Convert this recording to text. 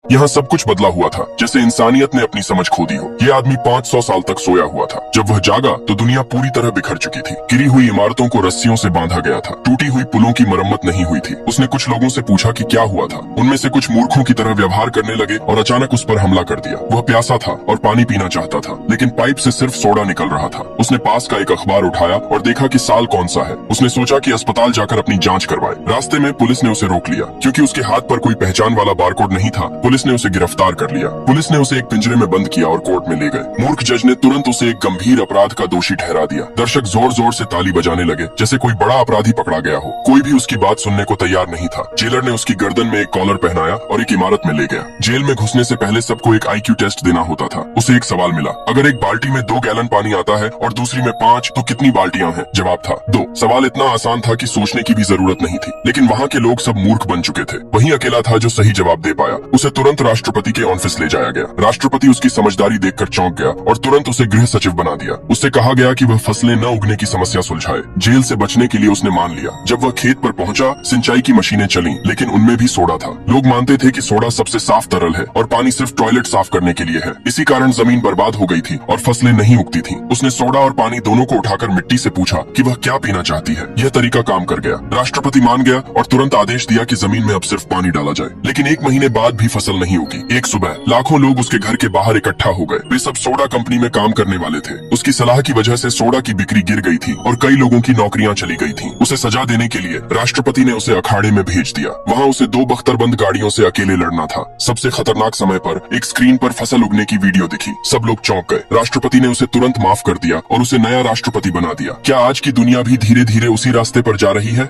यहाँ सब कुछ बदला हुआ था, जैसे इंसानियत ने अपनी समझ खो दी हो। ये आदमी 500 साल तक सोया हुआ था। जब वह जागा तो दुनिया पूरी तरह बिखर चुकी थी। गिरी हुई इमारतों को रस्सियों से बांधा गया था, टूटी हुई पुलों की मरम्मत नहीं हुई थी। उसने कुछ लोगों से पूछा कि क्या हुआ था। उनमें से कुछ मूर्खों की तरह व्यवहार करने लगे और अचानक उस पर हमला कर दिया। वह प्यासा था और पानी पीना चाहता था, लेकिन पाइप से सिर्फ सोडा निकल रहा था। उसने पास का एक अखबार उठाया और देखा कि साल कौन सा है। उसने सोचा कि अस्पताल जाकर अपनी जांच करवाए। रास्ते में पुलिस ने उसे रोक लिया, क्योंकि उसके हाथ पर कोई पहचान वाला बारकोड नहीं था। पुलिस ने उसे गिरफ्तार कर लिया। पुलिस ने उसे एक पिंजरे में बंद किया और कोर्ट में ले गए। मूर्ख जज ने तुरंत उसे एक गंभीर अपराध का दोषी ठहरा दिया। दर्शक जोर जोर से ताली बजाने लगे, जैसे कोई बड़ा अपराधी पकड़ा गया हो। कोई भी उसकी बात सुनने को तैयार नहीं था। जेलर ने उसकी गर्दन में एक कॉलर पहनाया और एक इमारत में ले गया। जेल में घुसने से पहले सबको एक IQ टेस्ट देना होता था। उसे एक सवाल मिला, अगर एक बाल्टी में 2 गैलन पानी आता है और दूसरी में 5, तो कितनी बाल्टियां हैं? जवाब था 2। सवाल इतना आसान था कि सोचने की भी जरूरत नहीं थी, लेकिन वहाँ के लोग सब मूर्ख बन चुके थे। वही अकेला था जो सही जवाब दे पाया। उसे तुरंत राष्ट्रपति के ऑफिस ले जाया गया। राष्ट्रपति उसकी समझदारी देखकर चौंक गया और तुरंत उसे गृह सचिव बना दिया। उससे कहा गया कि वह फसलें न उगने की समस्या सुलझाए। जेल से बचने के लिए उसने मान लिया। जब वह खेत पर पहुंचा, सिंचाई की मशीनें चलीं, लेकिन उनमें भी सोडा था। लोग मानते थे कि सोडा सबसे साफ तरल है और पानी सिर्फ टॉयलेट साफ करने के लिए है। इसी कारण जमीन बर्बाद हो गई थी और फसलें नहीं उगती थीं। उसने सोडा और पानी दोनों को उठाकर मिट्टी से पूछा कि वह क्या पीना चाहती है। यह तरीका काम कर गया। राष्ट्रपति मान गया और तुरंत आदेश दिया कि जमीन में अब सिर्फ पानी डाला जाए। लेकिन 1 महीने बाद भी फसल नहीं उगी। एक सुबह लाखों लोग उसके घर के बाहर इकट्ठा हो गए। वे सब सोडा कंपनी में काम करने वाले थे। उसकी सलाह की वजह से सोडा की बिक्री गिर गई थी और कई लोगों की नौकरियां चली गई थीं। उसे सजा देने के लिए राष्ट्रपति ने उसे अखाड़े में भेज दिया। वहाँ उसे 2 बख्तरबंद गाड़ियों से अकेले लड़ना था। सबसे खतरनाक समय पर एक स्क्रीन पर फसल उगने की वीडियो दिखी। सब लोग चौंक गए। राष्ट्रपति ने उसे तुरंत माफ कर दिया और उसे नया राष्ट्रपति बना दिया। क्या आज की दुनिया भी धीरे धीरे उसी रास्ते पर जा रही है?